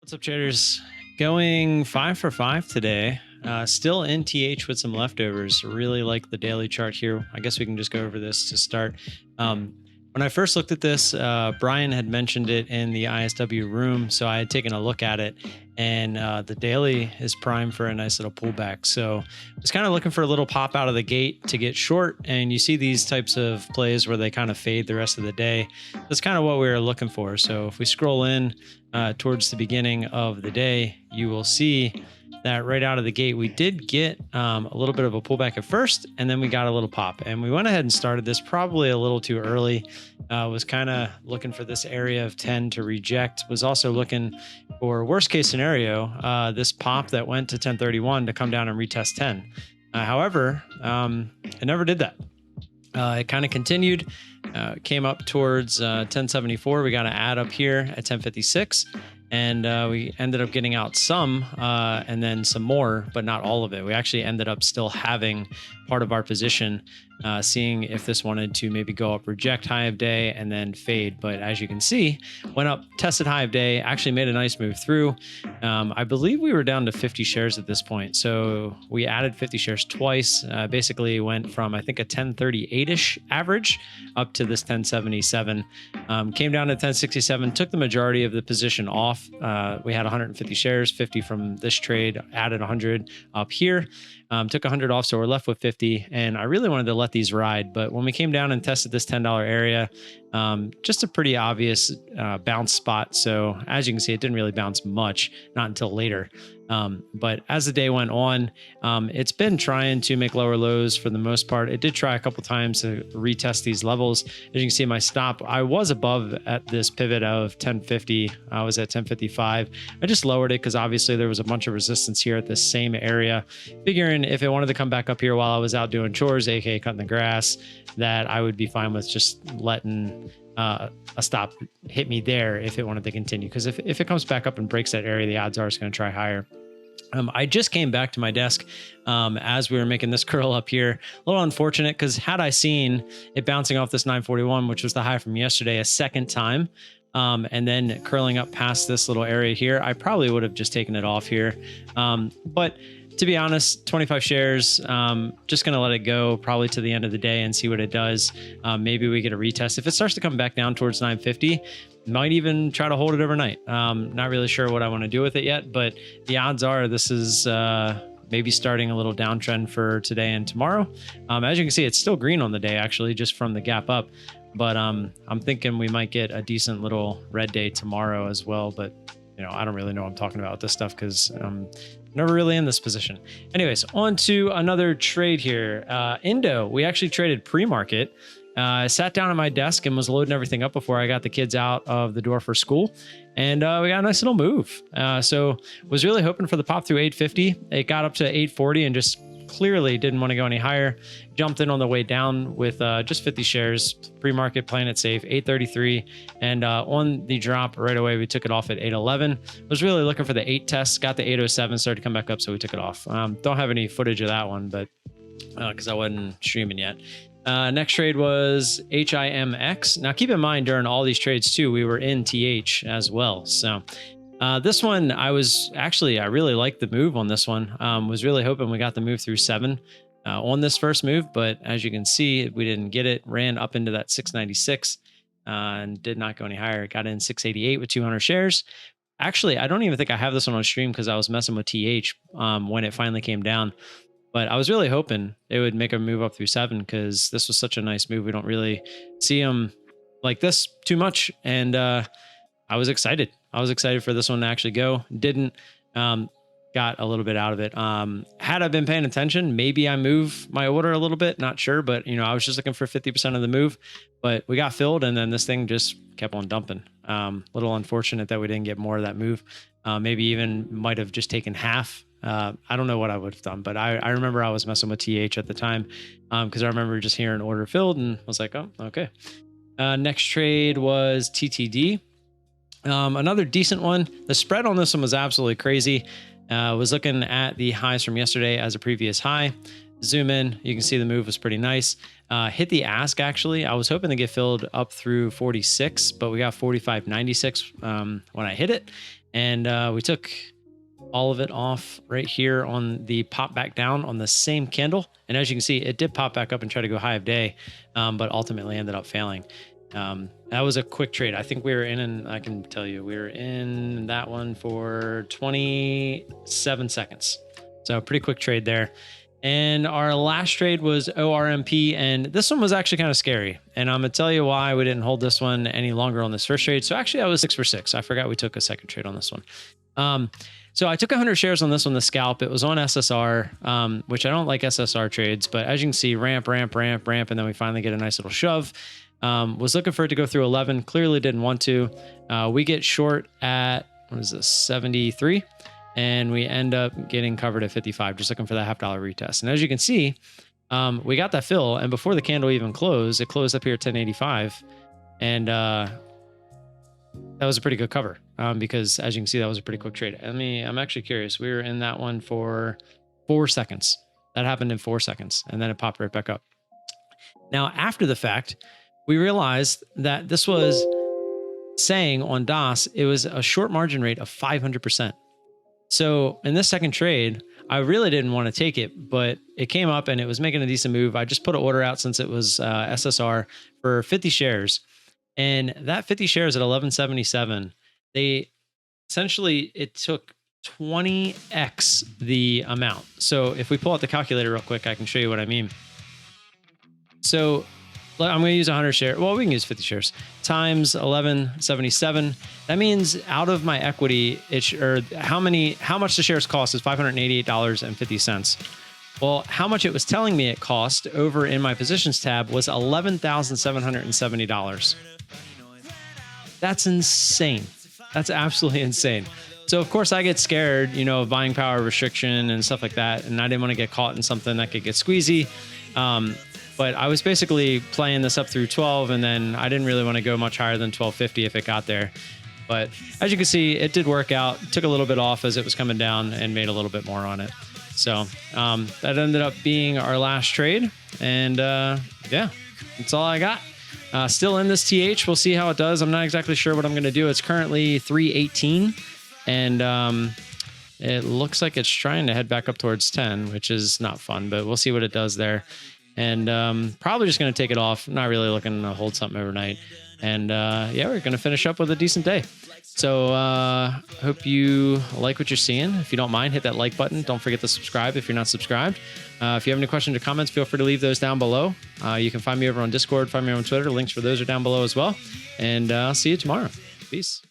What's up, traders? Going 5 for 5 today. Still in TH with some leftovers. Really like the daily chart here. I guess we can just go over this to start. When I first looked at this, Brian had mentioned it in the ISW room, so I had taken a look at it, and the daily is primed for a nice little pullback. So I was kind of looking for a little pop out of the gate to get short, and you see these types of plays where they kind of fade the rest of the day. That's kind of what we were looking for. So if we scroll in towards the beginning of the day, you will see that right out of the gate, we did get a little bit of a pullback at first, and then we got a little pop, and we went ahead and started this probably a little too early. Was kind of looking for this area of 10 to reject. Was also looking for worst case scenario, this pop that went to 1031 to come down and retest 10. However, it never did that. It kind of continued, came up towards 1074. We got an add up here at 1056. And we ended up getting out some and then some more, but not all of it. We actually ended up still having part of our position, seeing if this wanted to maybe go up, reject high of day, and then fade. But as you can see, went up, tested high of day, actually made a nice move through. I believe we were down to 50 shares at this point. So we added 50 shares twice, basically went from, I think, a 1038-ish average up to this 1077. Came down to 1067, took the majority of the position off. We had 150 shares, 50 from this trade, added 100 up here. Took 100 off, so we're left with 50, and I really wanted to let these ride, but when we came down and tested this $10 area, just a pretty obvious bounce spot. So as you can see, it didn't really bounce much, not until later. But as the day went on, it's been trying to make lower lows for the most part. It did try a couple times to retest these levels. As you can see, my stop, I was above at this pivot of 1050. I was at 1055. I just lowered it because obviously there was a bunch of resistance here at this same area, figuring if it wanted to come back up here while I was out doing chores, aka cutting the grass, that I would be fine with just letting a stop hit me there if it wanted to continue. Because if it comes back up and breaks that area, the odds are it's going to try higher. I just came back to my desk as we were making this curl up here. A little unfortunate because had I seen it bouncing off this 941, which was the high from yesterday, a second time, and then curling up past this little area here, I probably would have just taken it off here. But to be honest, 25 shares, just going to let it go probably to the end of the day and see what it does. Maybe we get a retest. If it starts to come back down towards 950, might even try to hold it overnight. Not really sure what I want to do with it yet, but the odds are this is maybe starting a little downtrend for today and tomorrow. As you can see, it's still green on the day, actually, just from the gap up. But I'm thinking we might get a decent little red day tomorrow as well. But I don't really know what I'm talking about with this stuff because never really in this position. Anyways, on to another trade here. INDO, we actually traded pre-market. I sat down at my desk and was loading everything up before I got the kids out of the door for school. And we got a nice little move. So was really hoping for the pop through 850. It got up to 840 and just clearly didn't want to go any higher. Jumped in on the way down with just 50 shares, pre-market, playing it safe, 833. And on the drop right away, we took it off at 811. Was really looking for the 8 test, got the 807, started to come back up, so we took it off. Don't have any footage of that one, but because I wasn't streaming yet. Next trade was HIMX. Now keep in mind, during all these trades too, we were in TH as well. So this one, I really liked the move on this one. Was really hoping we got the move through 7 on this first move, but as you can see, we didn't get it. Ran up into that 696 and did not go any higher. Got in 688 with 200 shares. Actually, I don't even think I have this one on stream because I was messing with TH when it finally came down. But I was really hoping it would make a move up through 7 because this was such a nice move. We don't really see them like this too much. And I was excited. I was excited for this one to actually go. Didn't. Got a little bit out of it. Had I been paying attention, maybe I move my order a little bit. Not sure. But, I was just looking for 50% of the move. But we got filled and then this thing just kept on dumping. Little unfortunate that we didn't get more of that move. Maybe even might have just taken half. I don't know what I would have done, but I remember I was messing with TH at the time because I remember just hearing order filled and was like, oh, okay. Next trade was TTD. Another decent one. The spread on this one was absolutely crazy. Was looking at the highs from yesterday as a previous high. Zoom in, you can see the move was pretty nice. Hit the ask, actually. I was hoping to get filled up through 46, but we got 45.96 when I hit it. And we took all of it off right here on the pop back down on the same candle. And as you can see, it did pop back up and try to go high of day, but ultimately ended up failing. That was a quick trade. I think we were in, and I can tell you, we were in that one for 27 seconds. So pretty quick trade there. And our last trade was ORMP, and this one was actually kind of scary. And I'm gonna tell you why we didn't hold this one any longer on this first trade. So actually I was 6 for 6. I forgot we took a second trade on this one. So I took 100 shares on this one, the scalp. It was on SSR, which I don't like SSR trades, but as you can see, ramp, and then we finally get a nice little shove. Was looking for it to go through 11, clearly didn't want to. We get short at, what is this, 73, and we end up getting covered at 55, just looking for that $0.5 retest. And as you can see, we got that fill, and before the candle even closed, it closed up here at 1085, and that was a pretty good cover, because as you can see, that was a pretty quick trade. I'm actually curious. We were in that one for 4 seconds. That happened in 4 seconds, and then it popped right back up. Now, after the fact, we realized that this was saying on DOS, it was a short margin rate of 500%. So in this second trade, I really didn't want to take it, but it came up and it was making a decent move. I just put an order out since it was SSR for 50 shares. And that 50 shares at 1177, it took 20x the amount. So if we pull out the calculator real quick, I can show you what I mean. So I'm going to use 100 shares. Well, we can use 50 shares times 1177. That means out of my equity, how much the shares cost is $588.50. Well, how much it was telling me it cost over in my positions tab was $11,770. That's insane. That's absolutely insane. So of course I get scared, of buying power restriction and stuff like that. And I didn't want to get caught in something that could get squeezy. But I was basically playing this up through 12, and then I didn't really want to go much higher than 1250 if it got there. But as you can see, it did work out. Took a little bit off as it was coming down and made a little bit more on it. So that ended up being our last trade. And yeah, that's all I got. Still in this TH. We'll see how it does. I'm not exactly sure what I'm going to do. It's currently 318, and it looks like it's trying to head back up towards 10, which is not fun, but we'll see what it does there. And probably just going to take it off. Not really looking to hold something overnight. And yeah, we're going to finish up with a decent day. So hope you like what you're seeing. If you don't mind, hit that like button. Don't forget to subscribe if you're not subscribed. If you have any questions or comments, feel free to leave those down below. You can find me over on Discord, find me on Twitter. Links for those are down below as well. And I'll see you tomorrow. Peace.